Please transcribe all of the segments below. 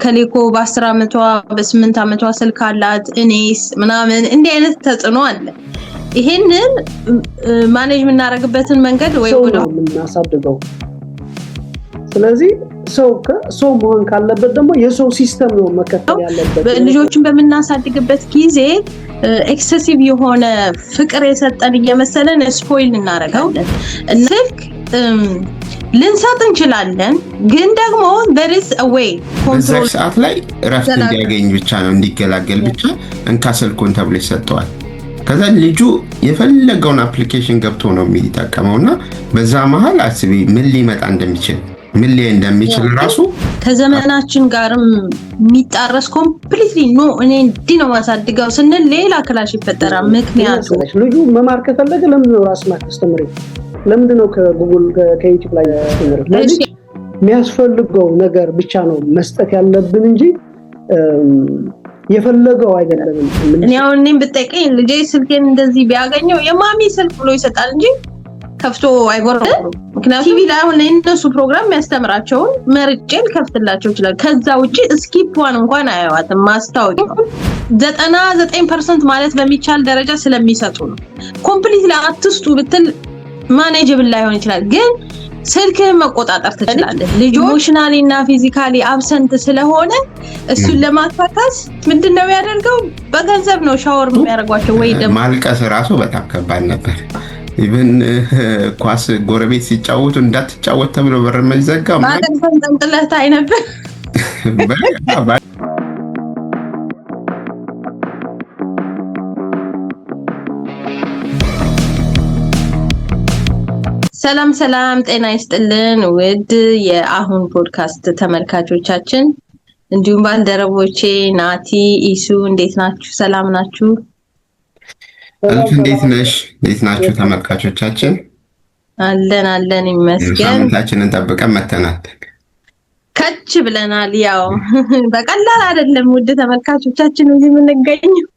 ከሌኮ በ10 አመቷ በ8 አመቷ ስልክ አላት እኔስ ምናምን እንዲህ አይነት ተጽዕኖ አለ። ይሄንን ማኔጅ የምናደርግበትን መንገድ ወይ ወደ እናሳድገው። ስለዚህ ሰው መሆን ካለበት ደግሞ የሰው ሲስተም ነው መከተል ያለበት። ልጆችን በመናሳድግበት ጊዜ ኤክሰሲቭ የሆነ ፍቅር የሰጠን እየመሰለን ስፖይል እናደርጋለን። ስልክ ልንሰጥ እንችላለን፣ ግን ደግሞ there is a way ኮንትሮል ሰዓት ላይ እረፍት እንዲያገኝ ብቻ ነው እንዲገላገል ብቻ እንካ ስልኩን ተብሎ ይሰጠዋል። ከዛ ልጁ የፈለገውን አፕሊኬሽን ገብቶ ነው የሚጠቀመውና በዛ መሃል አስቢ ምን ሊመጣ እንደሚችል ምን ላይ እንደሚችል ራሱ ከዘመናችን ጋርም የሚጣረስ ኮምፕሊትሊ ኖ እኔ እንዲህ ነው ማሳድገው ስንል ሌላ ክላሽ ይፈጠራል። ምክንያቱም ልጁ መማር ከፈለገ ለምን ነው ራስ ማስተማር? ለምን ነው ከጉግል ከዩቲዩብ ላይ ማስተማር? ለዚህ የሚያስፈልገው ነገር ብቻ ነው መስጠት ያለብን እንጂ የፈለገው አይደለም። እኔ አሁን እኔም ብጠይቀኝ ልጄ ስልኬን እንደዚህ ቢያገኘው የማሚ ስልክ ብሎ ይሰጣል እንጂ ከፍቶ አይጎርም። ምክንያቱም ቲቪ ላይ አሁን እነሱ ፕሮግራም የሚያስተምራቸውን መርጬ ልከፍትላቸው ይችላል። ከዛ ውጪ ስኪፕ ዋን እንኳን አያዋትም። ማስታወቂያው 99% ማለት በሚቻል ደረጃ ስለሚሰጡ ነው። ኮምፕሊትሊ አትስጡ ብትል ማኔጀብል ላይሆን ይችላል፣ ግን ስልክህን መቆጣጠር ትችላለህ። ልጅ ኢሞሽናሊ እና ፊዚካሊ አብሰንት ስለሆነ እሱን ለማካካስ ምንድነው ያደርገው? በገንዘብ ነው ሻወር የሚያደርጓቸው ወይ ደግሞ ማልቀስ ራሱ በጣም ከባድ ነበር። ኢቭን ኳስ ጎረቤት ሲጫወቱ እንዳትጫወት ተብሎ በር መዘጋ ማለት ተንጠልጥለህ ታይ ነበር። ሰላም ሰላም፣ ጤና ይስጥልን ውድ የአሁን ፖድካስት ተመልካቾቻችን፣ እንዲሁም ባልደረቦቼ ናቲ ኢሱ እንዴት ናችሁ? ሰላም ናችሁ? እንዴት ነሽ? እንዴት ናችሁ ተመልካቾቻችን? አለን ይመስገን። ሳምንታችንን ጠብቀን መተናል፣ ከች ብለናል። ያው በቀላል አይደለም ውድ ተመልካቾቻችን እዚህ የምንገኘው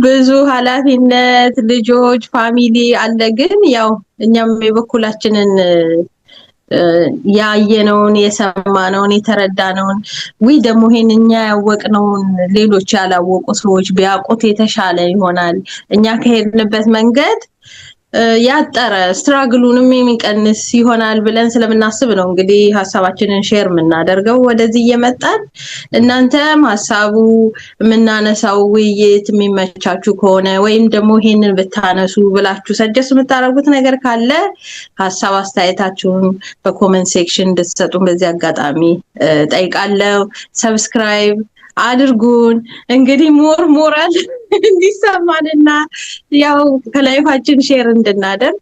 ብዙ ኃላፊነት፣ ልጆች፣ ፋሚሊ አለ። ግን ያው እኛም የበኩላችንን ያየነውን የሰማነውን የተረዳነውን ወይ ደግሞ ይሄንኛ ያወቅነውን ሌሎች ያላወቁ ሰዎች ቢያውቁት የተሻለ ይሆናል፣ እኛ ከሄድንበት መንገድ ያጠረ ስትራግሉንም የሚቀንስ ይሆናል ብለን ስለምናስብ ነው እንግዲህ ሐሳባችንን ሼር የምናደርገው ወደዚህ እየመጣን። እናንተም ሐሳቡ የምናነሳው ውይይት የሚመቻችሁ ከሆነ ወይም ደግሞ ይሄንን ብታነሱ ብላችሁ ሰጀስት የምታደርጉት ነገር ካለ ሐሳብ አስተያየታችሁን በኮሜንት ሴክሽን እንድትሰጡን በዚህ አጋጣሚ ጠይቃለሁ። ሰብስክራይብ አድርጉን እንግዲህ ሞራል እንዲሰማንና ያው ከላይፋችን ሼር እንድናደርግ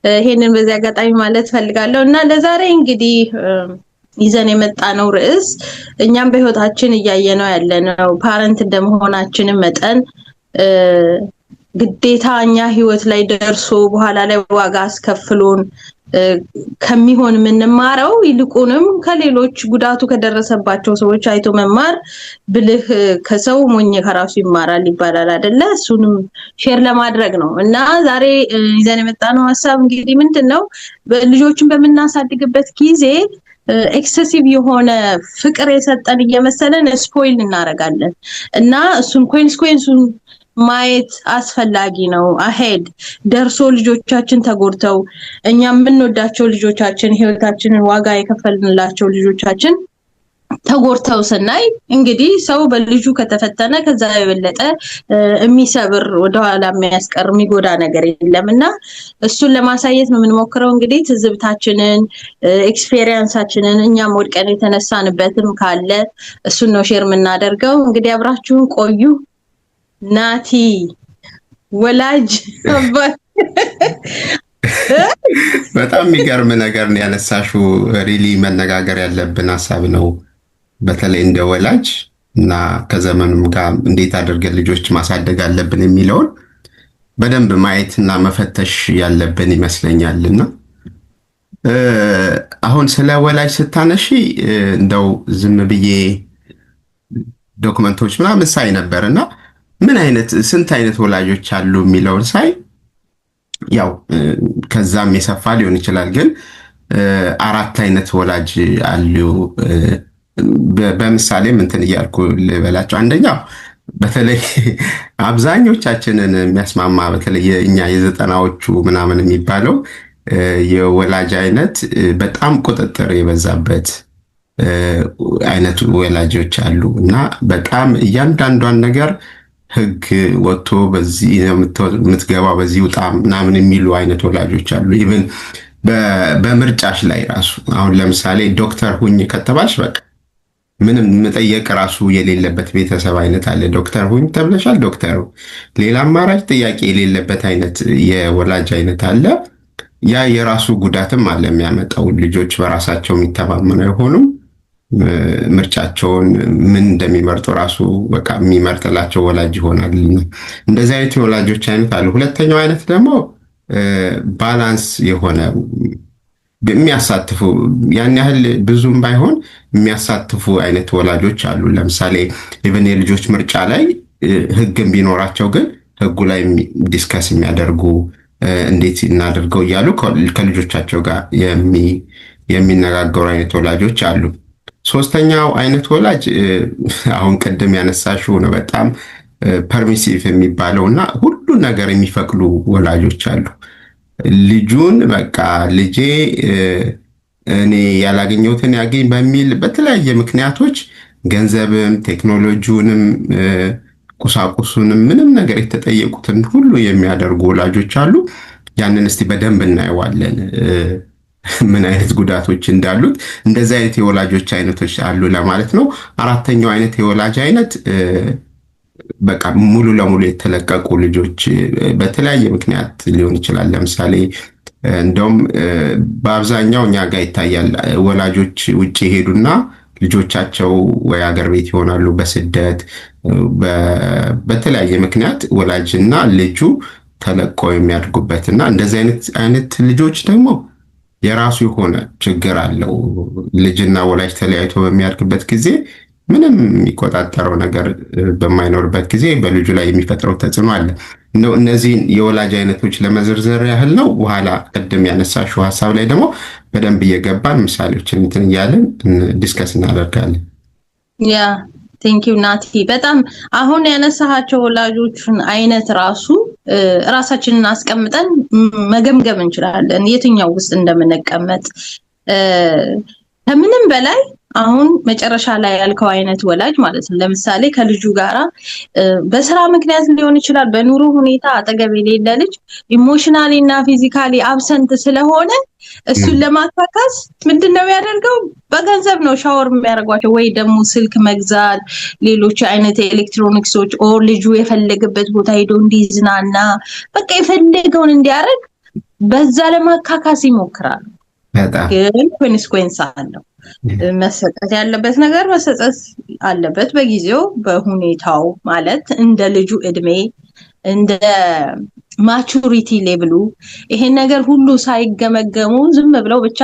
ይሄንን በዚህ አጋጣሚ ማለት ፈልጋለሁ። እና ለዛሬ እንግዲህ ይዘን የመጣነው ርዕስ እኛም በህይወታችን እያየነው ያለነው ፓረንት እንደመሆናችን መጠን ግዴታ እኛ ህይወት ላይ ደርሶ በኋላ ላይ ዋጋ አስከፍሎን ከሚሆን የምንማረው ይልቁንም ከሌሎች ጉዳቱ ከደረሰባቸው ሰዎች አይቶ መማር ብልህ ከሰው ሞኝ ከራሱ ይማራል ይባላል አይደለ? እሱንም ሼር ለማድረግ ነው። እና ዛሬ ይዘን የመጣነው ሐሳብ እንግዲህ ምንድነው ልጆችን በመናሳድግበት ጊዜ ኤክሰሲቭ የሆነ ፍቅር የሰጠን እየመሰለን ስፖይል እናደርጋለን እና እሱን ኮንሲኩዌንሱን ማየት አስፈላጊ ነው። አሄድ ደርሶ ልጆቻችን ተጎድተው እኛ የምንወዳቸው ልጆቻችን ህይወታችንን ዋጋ የከፈልንላቸው ልጆቻችን ተጎድተው ስናይ እንግዲህ ሰው በልጁ ከተፈተነ ከዛ የበለጠ የሚሰብር ወደኋላ የሚያስቀር የሚጎዳ ነገር የለምና እሱን ለማሳየት ነው የምንሞክረው። እንግዲህ ትዝብታችንን ኤክስፒሪየንሳችንን እኛም ወድቀን የተነሳንበትም ካለ እሱን ነው ሼር የምናደርገው። እንግዲህ አብራችሁን ቆዩ። ናቲ ወላጅ በጣም የሚገርም ነገር ነው ያነሳሽው። ሪሊ መነጋገር ያለብን ሐሳብ ነው። በተለይ እንደ ወላጅ እና ከዘመኑም ጋር እንዴት አድርገን ልጆች ማሳደግ አለብን የሚለውን በደንብ ማየትና መፈተሽ ያለብን ይመስለኛልና አሁን ስለ ወላጅ ስታነሺ እንደው ዝም ብዬ ዶክመንቶች ምናምን ሳይ ነበርና ምን አይነት ስንት አይነት ወላጆች አሉ የሚለውን ሳይ ያው ከዛም የሰፋ ሊሆን ይችላል፣ ግን 4 አይነት ወላጅ አሉ በምሳሌ እንትን እያልኩ ልበላቸው። አንደኛው በተለይ አብዛኞቻችንን የሚያስማማ በተለይ እኛ የዘጠናዎቹ ምናምን የሚባለው የወላጅ አይነት በጣም ቁጥጥር የበዛበት አይነት ወላጆች አሉ እና በጣም እያንዳንዷን ነገር ህግ ወጥቶ በዚህ የምትገባው በዚህ ውጣ ምናምን የሚሉ አይነት ወላጆች አሉ። ኢቭን በምርጫሽ ላይ ራሱ አሁን ለምሳሌ ዶክተር ሁኝ ከተባልሽ በቃ ምንም መጠየቅ ራሱ የሌለበት ቤተሰብ አይነት አለ። ዶክተር ሁኝ ተብለሻል፣ ዶክተር ሌላ አማራጭ ጥያቄ የሌለበት አይነት የወላጅ አይነት አለ። ያ የራሱ ጉዳትም አለ የሚያመጣው። ልጆች በራሳቸው የሚተማመኑ አይሆኑም። ምርጫቸውን ምን እንደሚመርጡ ራሱ በቃ የሚመርጥላቸው ወላጅ ይሆናል። እንደዚህ አይነት የወላጆች አይነት አሉ። ሁለተኛው አይነት ደግሞ ባላንስ የሆነ የሚያሳትፉ ያን ያህል ብዙም ባይሆን የሚያሳትፉ አይነት ወላጆች አሉ። ለምሳሌ ኢቨን የልጆች ምርጫ ላይ ህግም ቢኖራቸው ግን ህጉ ላይ ዲስከስ የሚያደርጉ እንዴት እናደርገው እያሉ ከልጆቻቸው ጋር የሚነጋገሩ አይነት ወላጆች አሉ። ሶስተኛው አይነት ወላጅ አሁን ቅድም ያነሳሽው ነው፣ በጣም ፐርሚሲቭ የሚባለው እና ሁሉ ነገር የሚፈቅዱ ወላጆች አሉ። ልጁን በቃ ልጄ እኔ ያላገኘሁትን ያገኝ በሚል በተለያየ ምክንያቶች ገንዘብም ቴክኖሎጂውንም ቁሳቁሱንም ምንም ነገር የተጠየቁትን ሁሉ የሚያደርጉ ወላጆች አሉ። ያንን እስቲ በደንብ እናየዋለን ምን አይነት ጉዳቶች እንዳሉት። እንደዚህ አይነት የወላጆች አይነቶች አሉ ለማለት ነው። አራተኛው አይነት የወላጅ አይነት በቃ ሙሉ ለሙሉ የተለቀቁ ልጆች በተለያየ ምክንያት ሊሆን ይችላል። ለምሳሌ እንደውም በአብዛኛው እኛ ጋር ይታያል። ወላጆች ውጭ ሄዱና ልጆቻቸው ወይ አገር ቤት ይሆናሉ በስደት በተለያየ ምክንያት ወላጅና ልጁ ተለቀው የሚያድጉበትና እንደዚህ አይነት ልጆች ደግሞ የራሱ የሆነ ችግር አለው። ልጅና ወላጅ ተለያይቶ በሚያድግበት ጊዜ ምንም የሚቆጣጠረው ነገር በማይኖርበት ጊዜ በልጁ ላይ የሚፈጥረው ተጽዕኖ አለ። እነዚህን የወላጅ አይነቶች ለመዘርዘር ያህል ነው። በኋላ ቅድም ያነሳሽው ሀሳብ ላይ ደግሞ በደንብ እየገባን ምሳሌዎችን እንትን እያለን ዲስከስ እናደርጋለን። ያ ቴንኪው ናቲ። በጣም አሁን ያነሳሃቸው ወላጆችን አይነት ራሱ ራሳችንን አስቀምጠን መገምገም እንችላለን የትኛው ውስጥ እንደምንቀመጥ። ከምንም በላይ አሁን መጨረሻ ላይ ያልከው አይነት ወላጅ ማለት ነው። ለምሳሌ ከልጁ ጋራ በስራ ምክንያት ሊሆን ይችላል፣ በኑሮ ሁኔታ አጠገብ የሌለ ልጅ ኢሞሽናሊ እና ፊዚካሊ አብሰንት ስለሆነ እሱን ለማካካስ ምንድነው ያደርገው? በገንዘብ ነው ሻወር የሚያደርጓቸው ወይ ደግሞ ስልክ መግዛት፣ ሌሎች አይነት ኤሌክትሮኒክሶች ኦር ልጁ የፈለገበት ቦታ ሄዶ እንዲዝናና በቃ የፈለገውን እንዲያደርግ በዛ ለማካካስ ይሞክራሉ። ግን ኮንሲኩዌንስ አለው። መሰጠት ያለበት ነገር መሰጠት አለበት በጊዜው በሁኔታው፣ ማለት እንደ ልጁ እድሜ እንደ ማቹሪቲ ሌቭሉ ይሄን ነገር ሁሉ ሳይገመገሙ ዝም ብለው ብቻ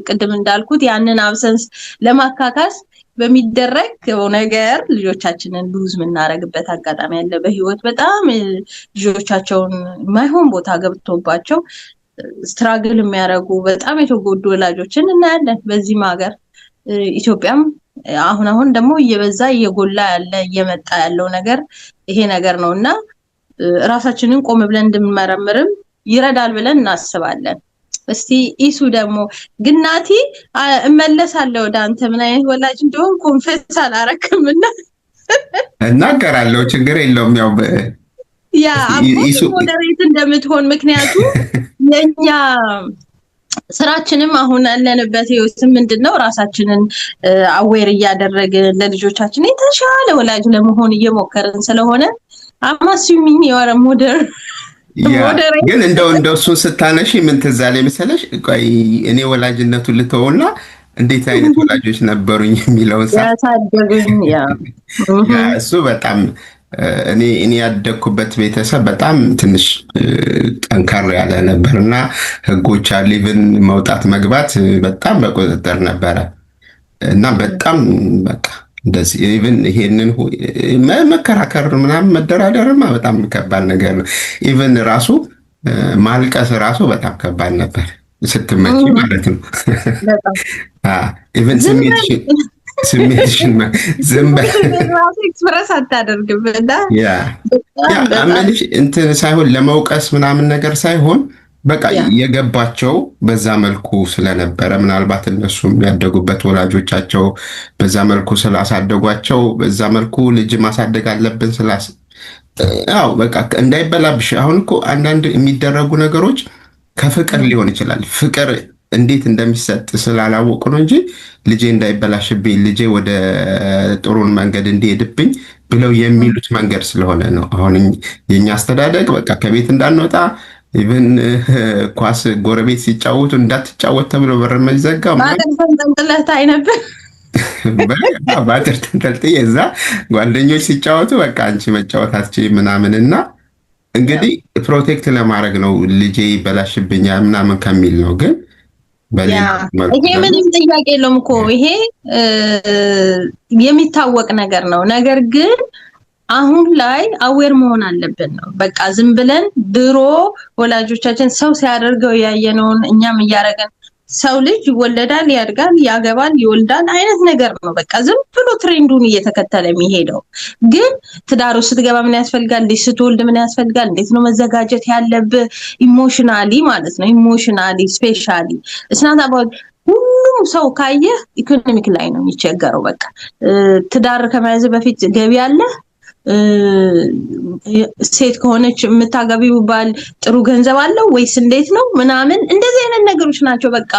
ቅድም እንዳልኩት ያንን አብሰንስ ለማካካስ በሚደረግ ነገር ልጆቻችንን ሉዝ የምናደርግበት አጋጣሚ አለ። በህይወት በጣም ልጆቻቸውን ማይሆን ቦታ ገብቶባቸው ስትራግል የሚያደርጉ በጣም የተጎዱ ወላጆችን እናያለን በዚህም ሀገር ኢትዮጵያም። አሁን ደግሞ እየበዛ እየጎላ ያለ እየመጣ ያለው ነገር ይሄ ነገር ነውና ራሳችንን ቆም ብለን እንድንመረምርም ይረዳል ብለን እናስባለን። እስቲ ኢሱ ደግሞ ግናቲ እመለሳለሁ ወደ አንተ። ምን አይነት ወላጅ እንደሆን ኮንፌስ አላረክምና እናገራለሁ፣ ችግር የለውም። ያው ያ ኢሱ ሞዴሬት እንደምትሆን ምክንያቱም የኛ ስራችንም አሁን ያለንበት ህይወት ምንድነው ራሳችንን አዌር እያደረግን ለልጆቻችን የተሻለ ወላጅ ለመሆን እየሞከርን ስለሆነ አማሲሚኝ የወረ ሞዴር ግን እንደው እሱን ስታነሺ ምን ትዝ አለኝ መሰለሽ? ቆይ እኔ ወላጅነቱን ልተውና እንዴት አይነት ወላጆች ነበሩኝ የሚለውን ያሳደጉኝ እሱ በጣም እኔ ያደግኩበት ቤተሰብ በጣም ትንሽ ጠንካራ ያለ ነበርና ህጎች አሉ። ኢቭን መውጣት መግባት በጣም በቁጥጥር ነበረ እና በጣም በቃ እንደዚህ ኢቭን ይሄንን መከራከር ምናምን መደራደርማ በጣም ከባድ ነገር ነው። ኢቭን ራሱ ማልቀስ ራሱ በጣም ከባድ ነበር ስትመጪ ማለት ነው። ኢቭን ስሜትሽን ዝም ራሱ ኤክስፕረስ አታደርግም እና ያ አመልሽ እንትን ሳይሆን ለመውቀስ ምናምን ነገር ሳይሆን በቃ የገባቸው በዛ መልኩ ስለነበረ ምናልባት እነሱም ያደጉበት ወላጆቻቸው በዛ መልኩ ስላሳደጓቸው በዛ መልኩ ልጅ ማሳደግ አለብን ያው በቃ እንዳይበላብሽ። አሁን እኮ አንዳንድ የሚደረጉ ነገሮች ከፍቅር ሊሆን ይችላል። ፍቅር እንዴት እንደሚሰጥ ስላላወቁ ነው እንጂ ልጄ እንዳይበላሽብኝ፣ ልጄ ወደ ጥሩን መንገድ እንዲሄድብኝ ብለው የሚሉት መንገድ ስለሆነ ነው። አሁን የኛ አስተዳደግ በቃ ከቤት እንዳንወጣ ኢቭን ኳስ ጎረቤት ሲጫወቱ እንዳትጫወት ተብሎ በር መዘጋ ማጠር ተንጠልጥለህ ታይ ነበር። ባትር ተንጠልጥዬ እዛ ጓደኞች ሲጫወቱ በቃ አንቺ መጫወት አትችይም ምናምንና እንግዲህ ፕሮቴክት ለማድረግ ነው ልጄ ይበላሽብኛል ምናምን ከሚል ነው። ግን ይሄ ምንም ጥያቄ የለውም እኮ ይሄ የሚታወቅ ነገር ነው። ነገር ግን አሁን ላይ አዌር መሆን አለብን ነው። በቃ ዝም ብለን ድሮ ወላጆቻችን ሰው ሲያደርገው ያየነውን እኛም እያደረገን ሰው ልጅ ይወለዳል፣ ያድጋል፣ ያገባል፣ ይወልዳል አይነት ነገር ነው። በቃ ዝም ብሎ ትሬንዱን እየተከተለ የሚሄደው። ግን ትዳር ውስጥ ስትገባ ምን ያስፈልጋል? ልጅ ስትወልድ ምን ያስፈልጋል? እንዴት ነው መዘጋጀት ያለብህ? ኢሞሽናሊ ማለት ነው። ኢሞሽናሊ ስፔሻሊ እስናት አባውት ሁሉም ሰው ካየህ ኢኮኖሚክ ላይ ነው የሚቸገረው። በቃ ትዳር ከመያዝ በፊት ገቢ አለ ሴት ከሆነች የምታገቢው ባል ጥሩ ገንዘብ አለው ወይስ እንዴት ነው ምናምን እንደዚህ አይነት ነገሮች ናቸው በቃ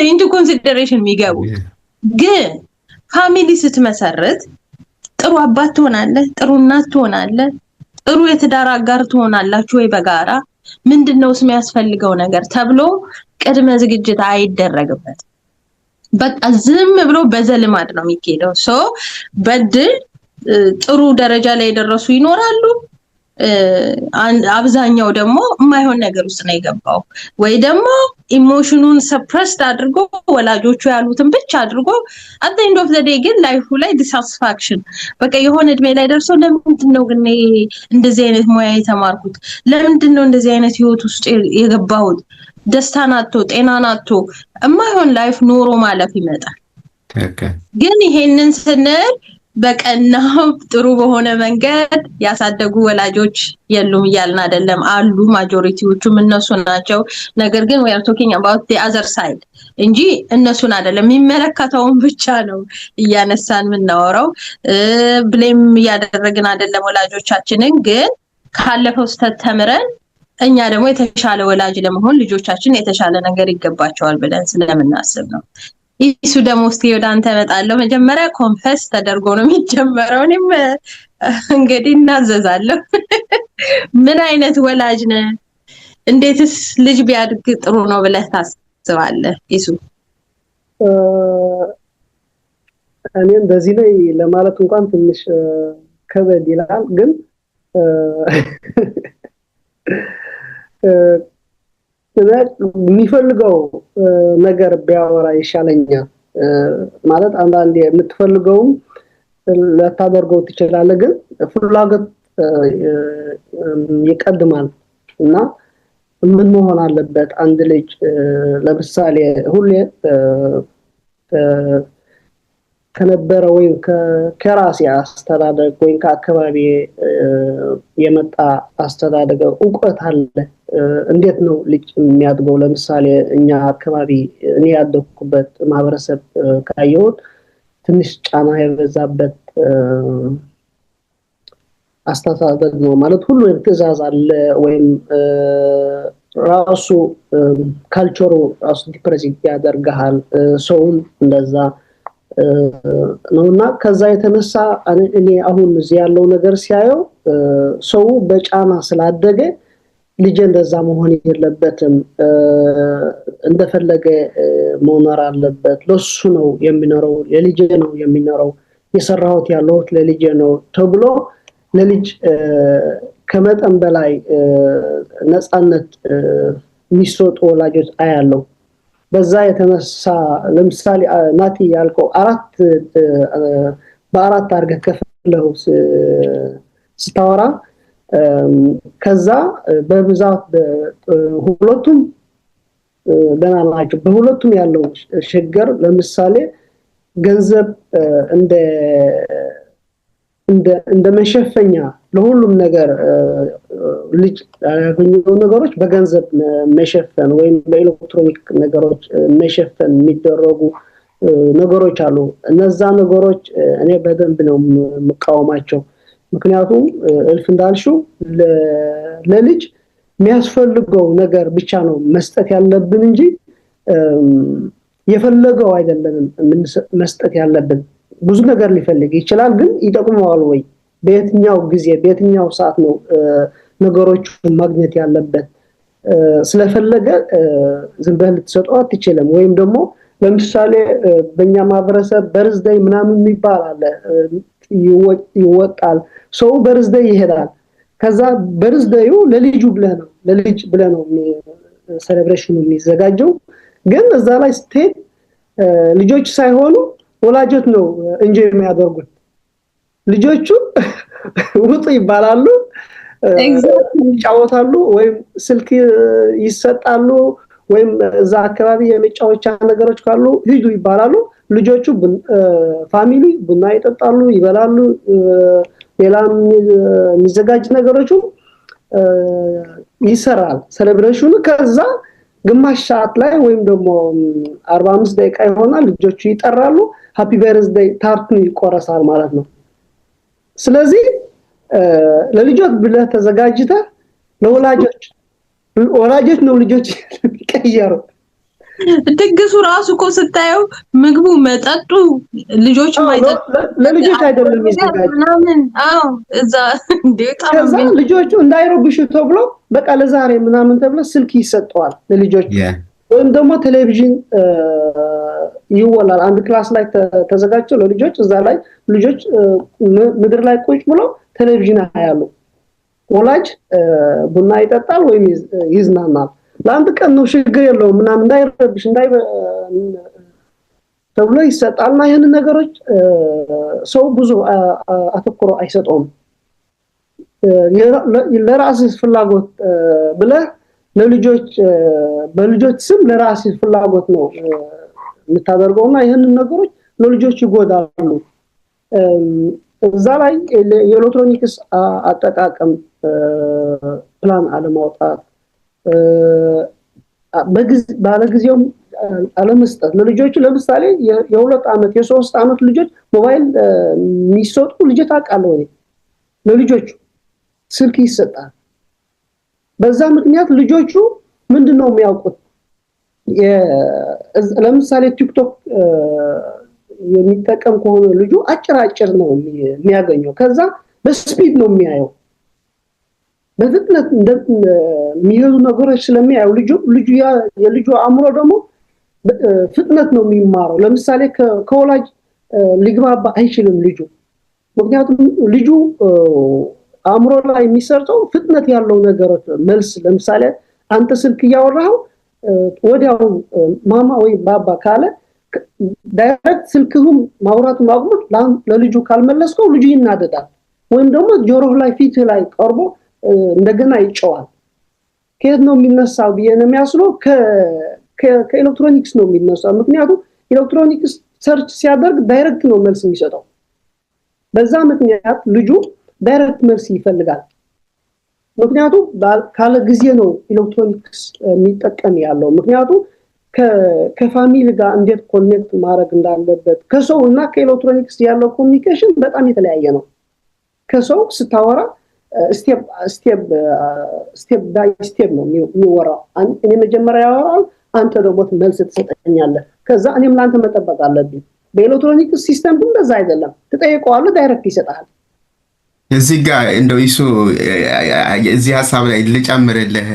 ኢንቱ ኮንሲደሬሽን የሚገቡ። ግን ፋሚሊ ስትመሰርት ጥሩ አባት ትሆናለህ፣ ጥሩ እናት ትሆናለህ፣ ጥሩ የትዳር አጋር ትሆናላችሁ ወይ በጋራ ምንድነው የሚያስፈልገው ነገር ተብሎ ቅድመ ዝግጅት አይደረግበት። በቃ ዝም ብሎ በዘልማድ ነው የሚሄደው። ሶ በድል ጥሩ ደረጃ ላይ የደረሱ ይኖራሉ። አብዛኛው ደግሞ የማይሆን ነገር ውስጥ ነው የገባው ወይ ደግሞ ኢሞሽኑን ሰፕረስድ አድርጎ ወላጆቹ ያሉትን ብቻ አድርጎ at the end of the day ግን ላይፉ ላይ ዲሳቲስፋክሽን በቃ የሆነ እድሜ ላይ ደርሶ ለምንድነው ግን እንደዚህ አይነት ሙያ የተማርኩት? ለምንድነው እንደዚህ አይነት ህይወት ውስጥ የገባሁት? ደስታን አጥቶ ጤናን አጥቶ የማይሆን ላይፍ ኖሮ ማለፍ ይመጣል። ግን ይሄንን ስንል በቀናው ጥሩ በሆነ መንገድ ያሳደጉ ወላጆች የሉም እያልን አይደለም፣ አሉ። ማጆሪቲዎቹም እነሱ ናቸው። ነገር ግን we are talking about the other side እንጂ እነሱን አይደለም። የሚመለከተውን ብቻ ነው እያነሳን የምናወራው። ብሌም እያደረግን አይደለም ወላጆቻችንን። ግን ካለፈው ስህተት ተምረን እኛ ደግሞ የተሻለ ወላጅ ለመሆን ልጆቻችን የተሻለ ነገር ይገባቸዋል ብለን ስለምናስብ ነው። እሱ ደግሞ እስቲ ወደ አንተ እመጣለሁ። መጀመሪያ ኮንፈስ ተደርጎ ነው የሚጀመረው። እኔም እንግዲህ እናዘዛለሁ። ምን አይነት ወላጅ ነህ? እንዴትስ ልጅ ቢያድግ ጥሩ ነው ብለህ ታስባለህ? እሱ እኔ እንደዚህ ላይ ለማለት እንኳን ትንሽ ከበድ ይላል። ግን የሚፈልገው ነገር ቢያወራ ይሻለኛል። ማለት አንዳንዴ የምትፈልገው ለታደርገው ትችላለህ፣ ግን ፍላጎት ይቀድማል እና ምን መሆን አለበት? አንድ ልጅ ለምሳሌ ሁሌ ከነበረ ወይም ከራሴ አስተዳደግ ወይም ከአካባቢ የመጣ አስተዳደግ እውቀት አለ። እንዴት ነው ልጅ የሚያድገው? ለምሳሌ እኛ አካባቢ እኔ ያደኩበት ማህበረሰብ ካየሁት ትንሽ ጫና የበዛበት አስተዳደግ ነው። ማለት ሁሉ ትዕዛዝ አለ ወይም ራሱ ካልቸሩ ራሱ ዲፕሬሲቭ ያደርጋል ሰውን እንደዛ ነውና ከዛ የተነሳ እኔ አሁን እዚህ ያለው ነገር ሲያየው ሰው በጫና ስላደገ ልጅ እንደዛ መሆን የለበትም፣ እንደፈለገ መኖር አለበት፣ ለሱ ነው የሚኖረው፣ ለልጄ ነው የሚኖረው፣ የሰራሁት ያለሁት ለልጄ ነው ተብሎ ለልጅ ከመጠን በላይ ነፃነት የሚሰጡ ወላጆች አያለው። በዛ የተነሳ ለምሳሌ ናቲ ያልከው በአራት አድርገህ ከፍለው ስታወራ ከዛ በብዛት ሁለቱም ደህና ናቸው። በሁለቱም ያለው ችግር ለምሳሌ ገንዘብ እንደ እንደ መሸፈኛ ለሁሉም ነገር ልጅ ያገኘው ነገሮች በገንዘብ መሸፈን ወይም በኤሌክትሮኒክ ነገሮች መሸፈን የሚደረጉ ነገሮች አሉ። እነዛ ነገሮች እኔ በደንብ ነው የምቃወማቸው። ምክንያቱም እልፍ እንዳልሽው ለልጅ የሚያስፈልገው ነገር ብቻ ነው መስጠት ያለብን እንጂ የፈለገው አይደለም መስጠት ያለብን። ብዙ ነገር ሊፈልግ ይችላል፣ ግን ይጠቅመዋል ወይ? በየትኛው ጊዜ በየትኛው ሰዓት ነው ነገሮችን ማግኘት ያለበት? ስለፈለገ ዝም ብለህ ልትሰጠው አትችልም። ወይም ደግሞ ለምሳሌ በእኛ ማህበረሰብ በርዝደይ ምናምን የሚባል አለ፣ ይወጣል። ሰው በርዝደይ ይሄዳል። ከዛ በርዝደዩ ለልጅ ብለህ ነው ሴሌብሬሽኑ የሚዘጋጀው። ግን እዛ ላይ ስትሄድ ልጆች ሳይሆኑ ወላጆች ነው እንጂ የሚያደርጉት። ልጆቹ ውጡ ይባላሉ፣ ይጫወታሉ፣ ወይም ስልክ ይሰጣሉ፣ ወይም እዛ አካባቢ የመጫወቻ ነገሮች ካሉ ሂዱ ይባላሉ። ልጆቹ ፋሚሊ ቡና ይጠጣሉ፣ ይበላሉ፣ ሌላም የሚዘጋጅ ነገሮች ይሰራል ሴሌብሬሽኑ። ከዛ ግማሽ ሰዓት ላይ ወይም ደግሞ 45 ደቂቃ ይሆናል፣ ልጆቹ ይጠራሉ፣ ሃፒ በርዝዴይ ታርቱ ይቆረሳል ማለት ነው። ስለዚህ ለልጆች ብለህ ተዘጋጅተህ ወላጆች ነው ልጆች የሚቀየሩ። ድግሱ ራሱ እኮ ስታየው ምግቡ፣ መጠጡ ልጆች ማይጠጡ ለልጆች አይደለም የሚዘጋጅ ምናምን። እዛ ከዛ ልጆቹ እንዳይረብሹ ተብሎ በቃ ለዛሬ ምናምን ተብሎ ስልክ ይሰጠዋል ለልጆች። ወይም ደግሞ ቴሌቪዥን ይወላል። አንድ ክላስ ላይ ተዘጋጅቶ ለልጆች፣ እዛ ላይ ልጆች ምድር ላይ ቁጭ ብሎ ቴሌቪዥን ያያሉ። ወላጅ ቡና ይጠጣል ወይም ይዝናናል። ለአንድ ቀን ነው ችግር የለውም ምናምን እንዳይረብሽ ተብሎ ይሰጣልና ይህንን ነገሮች ሰው ብዙ አተኩሮ አይሰጠውም። ለራስህ ፍላጎት ብለህ ለልጆች በልጆች ስም ለራስህ ፍላጎት ነው የምታደርገውና ይህንን ነገሮች ለልጆች ይጎዳሉ። እዛ ላይ የኤሌክትሮኒክስ አጠቃቀም ፕላን አለማውጣት፣ ባለጊዜው አለመስጠት ለልጆቹ። ለምሳሌ የ2 ዓመት የ3 ዓመት ልጆች ሞባይል የሚሰጡ ልጆች አውቃለሁ እኔ። ለልጆቹ ስልክ ይሰጣል። በዛ ምክንያት ልጆቹ ምንድነው የሚያውቁት? ለምሳሌ ቲክቶክ የሚጠቀም ከሆነ ልጁ አጭር ነው የሚያገኘው። ከዛ በስፒድ ነው የሚያየው። በፍጥነት የሚሄዱ ነገሮች ስለሚያየው የልጁ አእምሮ ደግሞ ፍጥነት ነው የሚማረው። ለምሳሌ ከወላጅ ሊግባባ አይችልም ልጁ። ምክንያቱም ልጁ አእምሮ ላይ የሚሰርጠው ፍጥነት ያለው ነገሮች መልስ። ለምሳሌ አንተ ስልክ እያወራኸው ወዲያው ማማ ወይ ባባ ካለ ዳይሬክት ስልክህም ማውራቱን አቁመህ ለልጁ ካልመለስከው ልጁ ይናደዳል። ወይም ደግሞ ጆሮህ ላይ ፊትህ ላይ ቀርቦ እንደገና ይጨዋል። ከየት ነው የሚነሳው ብዬ ነው የሚያስለው? ከኤሌክትሮኒክስ ነው የሚነሳው። ምክንያቱም ኤሌክትሮኒክስ ሰርች ሲያደርግ ዳይሬክት ነው መልስ የሚሰጠው። በዛ ምክንያት ልጁ ዳይሬክት መልስ ይፈልጋል። ምክንያቱም ካለ ጊዜ ነው ኤሌክትሮኒክስ የሚጠቀም ያለው። ምክንያቱም ከፋሚሊ ጋር እንዴት ኮኔክት ማድረግ እንዳለበት፣ ከሰው እና ከኤሌክትሮኒክስ ያለው ኮሚኒኬሽን በጣም የተለያየ ነው። ከሰው ስታወራ ስቴፕ ባይ ስቴፕ ነው የሚወራው። እኔ መጀመሪያ ያወራል፣ አንተ ደግሞ መልስ ትሰጠኛለህ። ከዛ እኔም ላንተ መጠበቅ አለብኝ። በኤሌክትሮኒክስ ሲስተም ግን እንደዛ አይደለም። ትጠይቀዋለህ፣ ዳይሬክት ይሰጣል። እዚህ ጋር እንደው ይሱ እዚህ ሀሳብ ላይ ልጨምርልህ።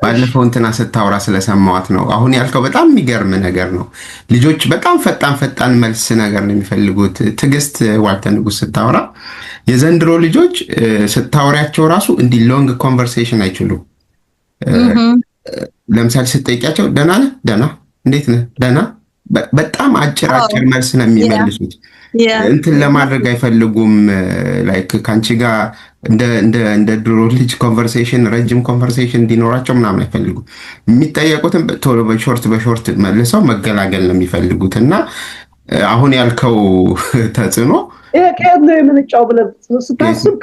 ባለፈው እንትና ስታወራ ስለሰማዋት ነው። አሁን ያልከው በጣም የሚገርም ነገር ነው። ልጆች በጣም ፈጣን መልስ ነገር ነው የሚፈልጉት። ትዕግስት ዋልተ ንጉስ ስታወራ የዘንድሮ ልጆች ስታወሪያቸው ራሱ እንዲህ ሎንግ ኮንቨርሴሽን አይችሉም። ለምሳሌ ስትጠይቂያቸው ደህና ነህ፣ ደህና፣ እንዴት ነህ፣ ደህና፣ በጣም አጭር መልስ ነው የሚመልሱት። እንትን ለማድረግ አይፈልጉም። ላይክ ካንቺ ጋር እንደ ድሮ ልጅ ኮንቨርሴሽን ረጅም ኮንቨርሴሽን እንዲኖራቸው ምናምን አይፈልጉም። የሚጠየቁትን ቶሎ በሾርት መልሰው መገላገል ነው የሚፈልጉት። እና አሁን ያልከው ተጽዕኖ ከየት ነው የምንጫው ብለህ ስታስብ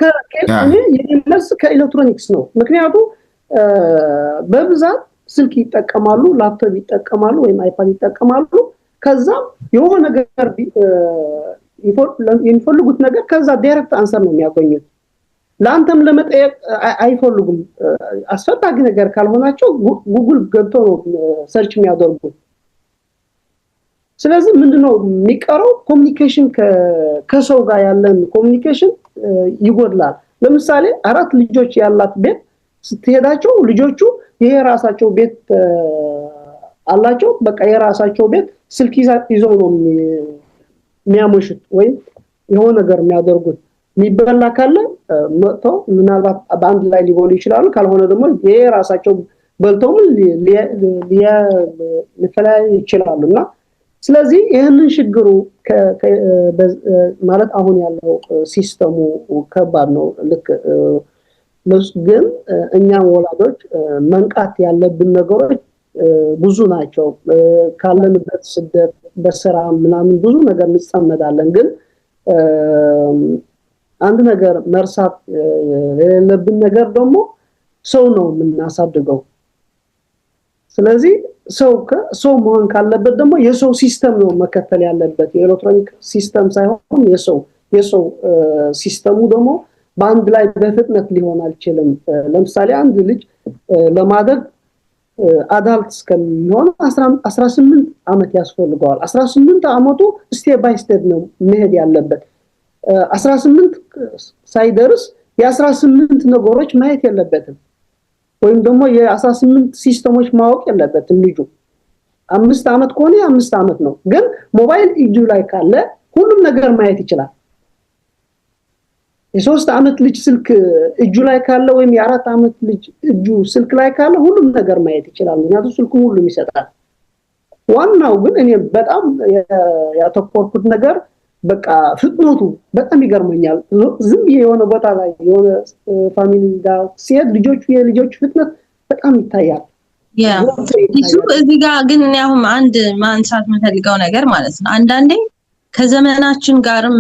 መልስ ከኤሌክትሮኒክስ ነው። ምክንያቱም በብዛት ስልክ ይጠቀማሉ፣ ላፕቶፕ ይጠቀማሉ ወይም አይፓድ ይጠቀማሉ። ከዛም የሆነ ነገር የሚፈልጉት ነገር ከዛ ዳይሬክት አንሰር ነው የሚያገኙት። ለአንተም ለመጠየቅ አይፈልጉም። አስፈላጊ ነገር ካልሆናቸው ጉግል ገብቶ ነው ሰርች የሚያደርጉት። ስለዚህ ምንድነው የሚቀረው? ኮሙኒኬሽን ከሰው ጋር ያለን ኮሙኒኬሽን ይጎድላል። ለምሳሌ 4 ልጆች ያላት ቤት ስትሄዳቸው ልጆቹ የራሳቸው ቤት አላቸው። በቃ የራሳቸው ቤት ስልክ ይዘው ነው የሚያመሹት ወይም የሆነ ነገር የሚያደርጉት። የሚበላ ካለ መጥተው ምናልባት በአንድ ላይ ሊበሉ ይችላሉ። ካልሆነ ደግሞ የራሳቸው በልተው ሊፈላዩ ይችላሉና ስለዚህ ይሄንን ችግሩ ማለት አሁን ያለው ሲስተሙ ከባድ ነው። ልክ ግን እኛም ወላጆች መንቃት ያለብን ነገሮች ብዙ ናቸው። ካለንበት ስደት በስራ ምናምን ብዙ ነገር እንጸመዳለን። ግን አንድ ነገር መርሳት የሌለብን ነገር ደግሞ ሰው ነው የምናሳድገው። ስለዚህ ሰው መሆን ካለበት ደግሞ የሰው ሲስተም ነው መከተል ያለበት። የኤሌክትሮኒክ ሲስተም ሳይሆን የሰው ሲስተሙ ደግሞ በአንድ ላይ በፍጥነት ሊሆን አልችልም። ለምሳሌ አንድ ልጅ ለማደግ አዳልት እስከሚሆን 18 ዓመት ያስፈልገዋል። 18 ዓመቱ ስቴፕ ባይ ስቴፕ ነው መሄድ ያለበት። 18 ሳይደርስ የ18 ነገሮች ማየት የለበትም ወይም ደግሞ የ18 ሲስተሞች ማወቅ የለበትም ልጁ። 5 ዓመት ከሆነ 5 ዓመት ነው። ግን ሞባይል እጁ ላይ ካለ ሁሉም ነገር ማየት ይችላል። የ3 ዓመት ልጅ ስልክ እጁ ላይ ካለ ወይም የ4 ዓመት ልጅ እጁ ስልክ ላይ ካለ ሁሉም ነገር ማየት ይችላል። ምክንያቱም ስልኩ ሁሉም ይሰጣል። ዋናው ግን እኔ በጣም ያተኮርኩት ነገር በቃ ፍጥነቱ በጣም ይገርመኛል። ዝም የሆነ ቦታ ላይ የሆነ ፋሚሊ ጋር ሲሄድ የልጆቹ ፍጥነት በጣም ይታያል። እዚህ ጋር ግን እኔ አሁን አንድ ማንሳት የምፈልገው ነገር ማለት ነው አንዳንዴ ከዘመናችን ጋርም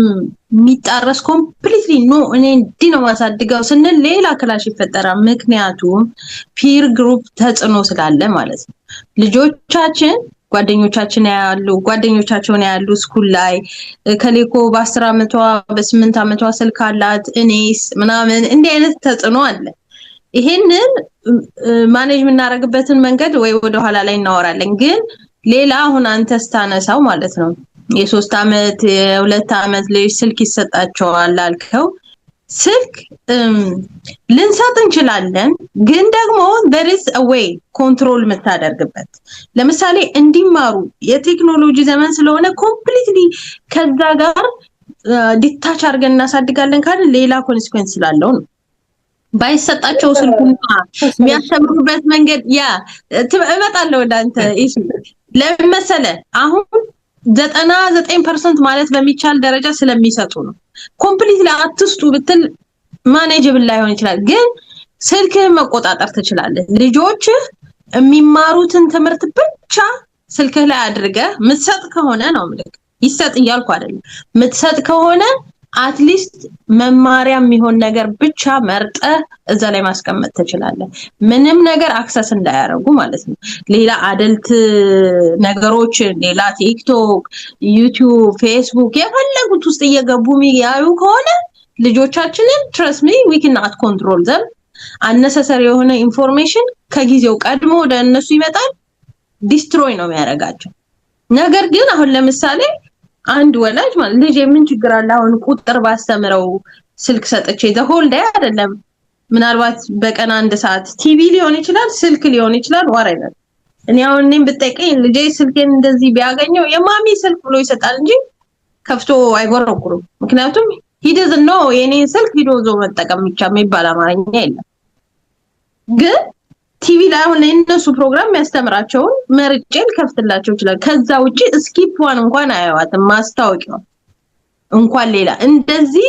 የሚጣረስ ኮምፕሊትሊ እኔ እንዲህ ነው ማሳድገው ስንል ሌላ ክላሽ ይፈጠራል። ምክንያቱም ፒር ግሩፕ ተጽዕኖ ስላለ ማለት ነው። ልጆቻችን ጓደኞቻቸውን ያሉ ስኩል ላይ ከሌኮ በ10 ዓመቷ በ8 ዓመቷ ስልክ አላት እኔስ ምናምን እንዲህ አይነት ተጽዕኖ አለ። ይሄንን ማኔጅ የምናደርግበትን መንገድ ወይ ወደ ኋላ ላይ እናወራለን። ግን ሌላ አሁን አንተ ስታነሳው ማለት ነው የ3 ዓመት የ2 ዓመት ልጅ ስልክ ይሰጣቸዋል አልከው። ስልክ ልንሰጥ እንችላለን፣ ግን ደግሞ there is a way ኮንትሮል የምታደርግበት። ለምሳሌ እንዲማሩ የቴክኖሎጂ ዘመን ስለሆነ ኮምፕሊትሊ ከዛ ጋር ዲታች አድርገን እናሳድጋለን ካለ ሌላ ኮንሲኩዌንስ ስላለው ነው። ባይሰጣቸው ስልኩና የሚያስተምሩበት መንገድ እመጣለሁ ወደ አንተ እሺ። ለምሳሌ አሁን 99% ማለት በሚቻል ደረጃ ስለሚሰጡ ነው። ኮምፕሊትሊ አትስጡ ብትል ማኔጀብል ላይሆን ይችላል፣ ግን ስልክህን መቆጣጠር ትችላለህ። ልጆች የሚማሩትን ትምህርት ብቻ ስልክህ ላይ አድርገህ ምትሰጥ ከሆነ ነው ማለት ይሰጥ እያልኩ አይደለም። ምትሰጥ ከሆነ አትሊስት መማሪያ የሚሆን ነገር ብቻ መርጠህ እዛ ላይ ማስቀመጥ ትችላለህ። ምንም ነገር አክሰስ እንዳያደርጉ ማለት ነው። ሌላ አደልት ነገሮች ሌላ ቲክቶክ፣ ዩቲዩብ፣ ፌስቡክ የፈለጉት ውስጥ እየገቡ የሚያዩ ከሆነ ልጆቻችንን trust me we cannot control them። unnecessary የሆነ ኢንፎርሜሽን ከጊዜው ቀድሞ ወደ እነሱ ይመጣል፣ ዲስትሮይ ነው የሚያደርጋቸው። ነገር ግን አሁን ለምሳሌ አንድ ወላጅ ማለት ልጅ ምን ችግር አለ አሁን ቁጥር ባስተምረው ስልክ ሰጥቼ the whole day አይደለም፣ ምናልባት በቀን 1 ሰዓት ቲቪ ሊሆን ይችላል፣ ስልክ ሊሆን ይችላል፣ whatever። እኔ አሁን እኔም ብጠይቀኝ ልጄ ስልኬን እንደዚህ ቢያገኘው የማሚ ስልክ ብሎ ይሰጣል እንጂ ከፍቶ አይጎረጉሩም። ምክንያቱም he doesn't know የኔን ስልክ ሂዶ ዞ መጠቀም ብቻ የሚባል አማርኛ የለም። ግን ቲቪ ላይ አሁን እነሱ ፕሮግራም የሚያስተምራቸውን መርጬ ልከፍትላቸው ይችላል። ከዛ ውጪ ስኪፕ ዋን እንኳን አያዋትም ማስታወቂያው እንኳን ሌላ እንደዚህ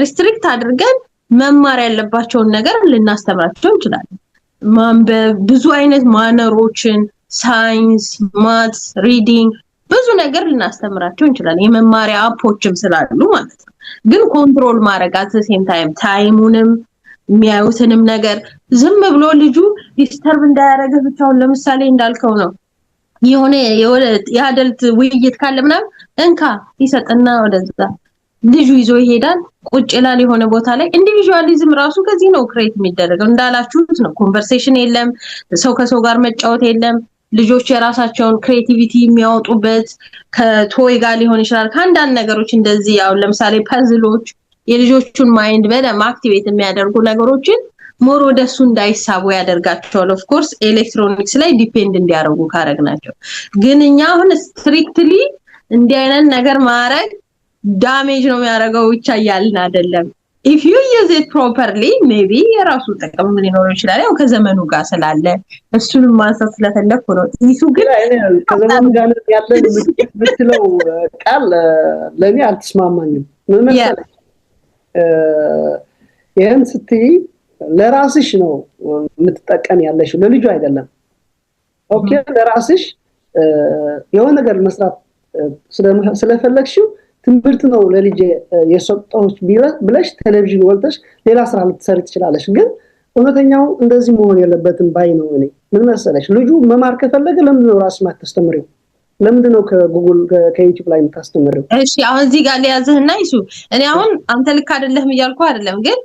ሪስትሪክት አድርገን መማር ያለባቸውን ነገር ልናስተምራቸው እንችላለን። ማንበብ ብዙ አይነት ማነሮችን ሳይንስ፣ ማትስ፣ ሪዲንግ ብዙ ነገር ልናስተምራቸው እንችላለን የመማሪያ አፖችም ስላሉ ማለት ነው ግን ኮንትሮል ማድረግ አት ሴም ታይሙንም የሚያዩትንም ነገር ዝም ብሎ ልጁ ዲስተርብ እንዳያረገ ብቻውን ለምሳሌ እንዳልከው ነው የሆነ የአደልት ውይይት ካለ ምናምን እንካ ይሰጥና ወደዛ ልጁ ይዞ ይሄዳል ቁጭ ይላል የሆነ ቦታ ላይ ኢንዲቪጁዋሊዝም ራሱ ከዚህ ነው ክሬት የሚደረገው እንዳላችሁት ነው ኮንቨርሴሽን የለም ሰው ከሰው ጋር መጫወት የለም ልጆች የራሳቸውን ክሬቲቪቲ የሚያወጡበት ከቶይ ጋር ሊሆን ይችላል ከአንዳንድ ነገሮች እንደዚህ ያው ለምሳሌ ፐዝሎች የልጆቹን ማይንድ በደም አክቲቬት የሚያደርጉ ነገሮችን ሞር ወደሱ እንዳይሳቡ ያደርጋቸዋል ኦፍ ኮርስ ኤሌክትሮኒክስ ላይ ዲፔንድ እንዲያደርጉ ካረግናቸው ግን እኛ አሁን ስትሪክትሊ እንዲህ አይነት ነገር ማድረግ ዳሜጅ ነው የሚያደርገው ብቻ ያልን አይደለም if you use it properly maybe የራሱ ጥቅም ሊኖር ይችላል ያው ከዘመኑ ጋር ስላለ እሱንም ማንሳት ስለፈለኩ ነው እሱ ግን ከዘመኑ ጋር ያለን ብትለው ቃል ለኔ አልተስማማኝም ምን መሰለህ ይሄን ስትይ ለራስሽ ነው የምትጠቀም ያለሽ ለልጁ አይደለም ኦኬ ለራስሽ የሆነ ነገር መስራት ስለፈለግሽው ትምህርት ነው ለልጅ የሰጠሁት ብለሽ ቴሌቪዥን ወልተሽ ሌላ ስራ ልትሰሪ ትችላለሽ ግን እውነተኛው እንደዚህ መሆን የለበትም ባይ ነው እኔ ምን መሰለሽ ልጁ መማር ከፈለገ ለምን ነው ራስ ማስተምሪው ለምን ነው ከጉግል ከዩቲዩብ ላይ የምታስተምሪው እሺ አሁን እዚህ ጋር ሊያዝህና ይሱ እኔ አሁን አንተ ልክ አይደለም እያልኩ አይደለም ግን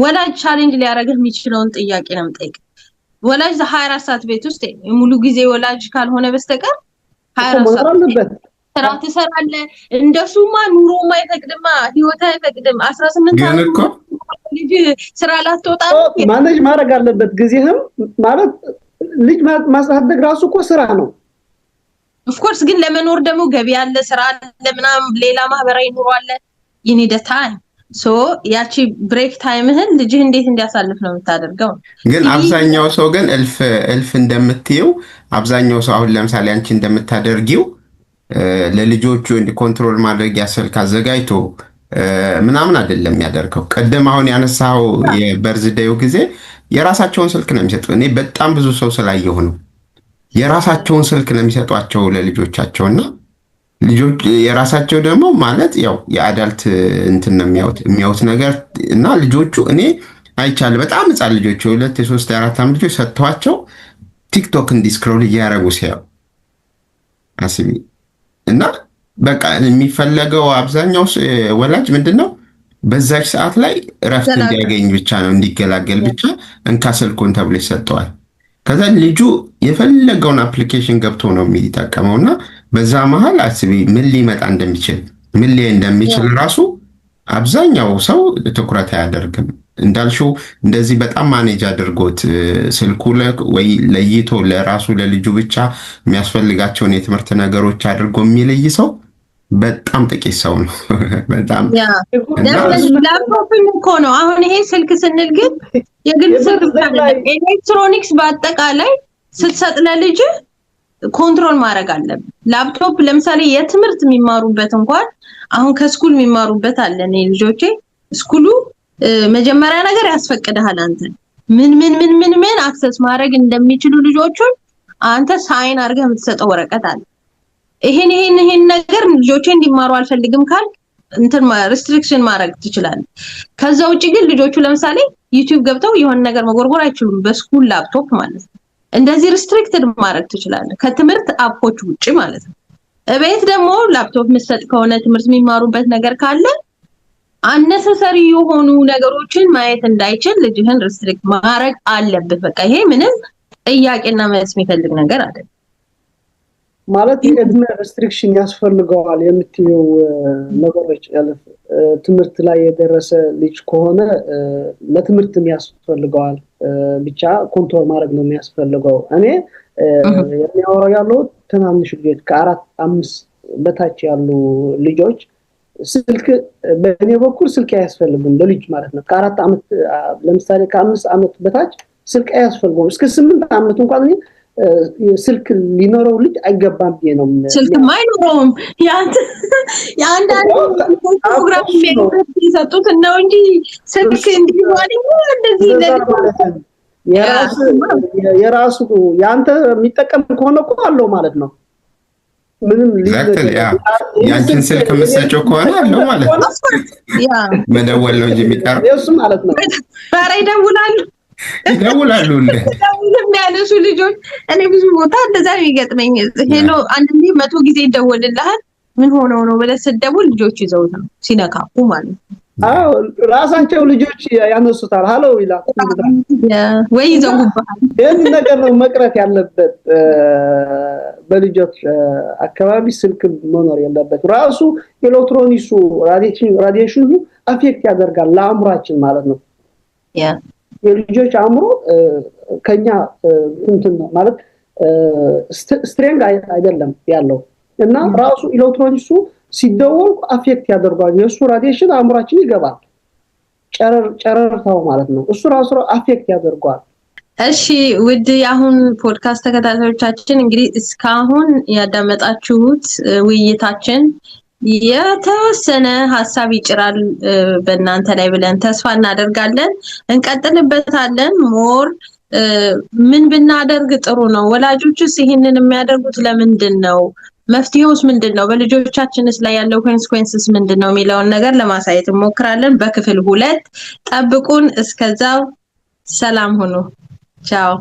ወላጅ ቻሌንጅ ሊያረግህ የሚችለውን ጥያቄ ነው የምጠይቅ ወላጅ 24 ሰዓት ቤት ውስጥ ሙሉ ጊዜ ወላጅ ካልሆነ በስተቀር 24 ሰዓት ስራ ትሰራለ እንደሱማ ኑሮ ማይፈቅድማ ህይወት አይፈቅድም 18 ዓመት ልጅ ስራ ላትወጣ ማኔጅ ማድረግ አለበት ጊዜህም ማለት ልጅ ማሳደግ ራሱ እኮ ስራ ነው ኦፍ ኮርስ ግን ለመኖር ደግሞ ገቢ አለ ስራ አለ ምናምን ሌላ ማህበራዊ ኑሮ አለ you need a time so ያቺ ብሬክ ታይምህን ልጅህ እንዴት እንዲያሳልፍ ነው የምታደርገው ግን አብዛኛው ሰው ግን እልፍ እንደምትየው አብዛኛው ሰው አሁን ለምሳሌ አንቺ እንደምታደርጊው ለልጆቹ እንዲ ኮንትሮል ማድረግ ያስፈልግ አዘጋጅቶ ምናምን አይደለም ያደርገው ቀደም አሁን ያነሳው የበርዝዴው ጊዜ የራሳቸውን ስልክ ነው የሚሰጡ እኔ በጣም ብዙ ሰው ስላየሁ ነው የራሳቸውን ስልክ ነው የሚሰጧቸው ለልጆቻቸውና ልጆች የራሳቸው ደግሞ ማለት ያው የአዳልት እንትን ነው የሚያዩት ነገር እና ልጆቹ እኔ አይቻል በጣም ህፃን ልጆች 2 3 4 ዓመት ልጆች ሰጥቷቸው ቲክቶክ እንዲስክሮል እያደረጉ ሲያዩ አስቢ እና በቃ የሚፈለገው አብዛኛው ወላጅ ምንድነው በዛች ሰዓት ላይ ረፍት እንዲያገኝ ብቻ ነው እንዲገላገል ብቻ እንካ ስልኩን ተብሎ ይሰጠዋል ከዛ ልጁ የፈለገውን አፕሊኬሽን ገብቶ ነው የሚጠቀመውና በዛ መሃል አስቢ ምን ሊመጣ እንደሚችል ራሱ አብዛኛው ሰው ትኩረት አያደርግም እንዳልሽው እንደዚህ በጣም ማኔጅ አድርጎት ስልኩ ወይ ለይቶ ለራሱ ለልጁ ብቻ የሚያስፈልጋቸውን የትምህርት ነገሮች አድርጎ የሚለይ ሰው በጣም ጥቂት ሰው ነው በጣም ላፕቶፕም እኮ ነው አሁን ይሄ ስልክ ስንል ግን የግል ስልክ ኤሌክትሮኒክስ በአጠቃላይ ስትሰጥ ለልጅ ኮንትሮል ማድረግ አለበት ላፕቶፕ ለምሳሌ የትምህርት የሚማሩበት እንኳን አሁን ከስኩል የሚማሩበት አለ እኔ ልጆቼ ስኩሉ መጀመሪያ ነገር ያስፈቅደሃል አንተ ምን አክሰስ ማድረግ እንደሚችሉ ልጆቹን አንተ ሳይን አድርገህ የምትሰጠው ወረቀት አለ ይሄን ነገር ልጆቼ እንዲማሩ አልፈልግም ካል እንትን ሪስትሪክሽን ማድረግ ትችላለህ ከዛ ውጪ ግን ልጆቹ ለምሳሌ ዩቲዩብ ገብተው የሆነ ነገር መጎርጎር አይችሉም በስኩል ላፕቶፕ ማለት ነው እንደዚህ ሪስትሪክትድ ማድረግ ትችላለህ ከትምህርት አፖች ውጪ ማለት ነው እቤት ደግሞ ላፕቶፕ መስጠት ከሆነ ትምህርት የሚማሩበት ነገር ካለ አነሰሰሪ የሆኑ ነገሮችን ማየት እንዳይችል ልጅህን ሪስትሪክት ማድረግ አለበት በቃ ይሄ ምንም ጥያቄና መልስ የሚፈልግ ነገር አይደለም ማለት የእድሜ ሪስትሪክሽን ያስፈልገዋል የምትየው ነገሮች ያለፈ ትምህርት ላይ የደረሰ ልጅ ከሆነ ለትምህርትም ያስፈልገዋል ብቻ ኮንትሮል ማድረግ ነው የሚያስፈልገው እኔ የሚያወራው ያለው ትናንሽ ልጆች ከ4 5 በታች ያሉ ልጆች ስልክ በእኔ በኩል ስልክ ያስፈልግም ለልጅ ማለት ነው ከ4 ዓመት ለምሳሌ ከ5 ዓመት በታች ስልክ ያስፈልገው እስከ 8 ዓመት እንኳን ስልክ ሊኖረው ልጅ አይገባም ነው ስልክ ማይኖርም ያንዳንዱ ፕሮግራም የሚሰጡት ነው እንጂ ስልክ እንዲዋል እንደዚህ የራሱ ያንተ የሚጠቀም ከሆነ እኮ አለው ማለት ነው ምንም ያንቺን ስልክ የምትሰጪው ከሆነ አለው ማለት ነው። መደወል ነው እንጂ የሚቀር እሱ ማለት ነው። ኧረ ይደውላሉ የሚያነሱ ልጆች። እኔ ብዙ ቦታ እንደዛ የሚገጥመኝ ሄሎ አንዴ 100 ጊዜ ይደወልልሃል። ምን ሆነው ነው ብለህ ስትደውል ልጆች ይዘውት ነው ሲነካኩ ማለት ነው። አዎ ራሳቸው ልጆች ያነሱታል። ሃሎ ይላል ወይ ይዘጉብሃል። ይሄን ነገር ነው መቅረት ያለበት። በልጆች አካባቢ ስልክ መኖር ያለበት። ራሱ ኤሌክትሮኒክሱ ራዲዬሽኑ አፌክት ያደርጋል ለአእምሯችን ማለት ነው። የልጆች አእምሮ ከኛ እንትን ማለት ስትሬንግ አይደለም ያለው እና ራሱ ኤሌክትሮኒክሱ ሲደወል አፌክት ያደርጋል። የሱ ራዲዬሽን አእምሯችን ይገባል። ጨረርታው ማለት ነው። እሱ ራሱ አፌክት ያደርጋል። እሺ ውድ የአሁን ፖድካስት ተከታታዮቻችን እንግዲህ እስካሁን ያዳመጣችሁት ውይይታችን የተወሰነ ሐሳብ ይጭራል በእናንተ ላይ ብለን ተስፋ እናደርጋለን። እንቀጥልበታለን። ሞር ምን ብናደርግ ጥሩ ነው? ወላጆችስ ይሄንን የሚያደርጉት ለምንድን ነው? መፍትሄውስ ምንድነው? በልጆቻችንስ ላይ ያለው ኮንሲኩዌንስስ ምንድነው የሚለውን ነገር ለማሳየት እንሞክራለን በክፍል 2። ጠብቁን። እስከዛው ሰላም ሁኑ። ቻው።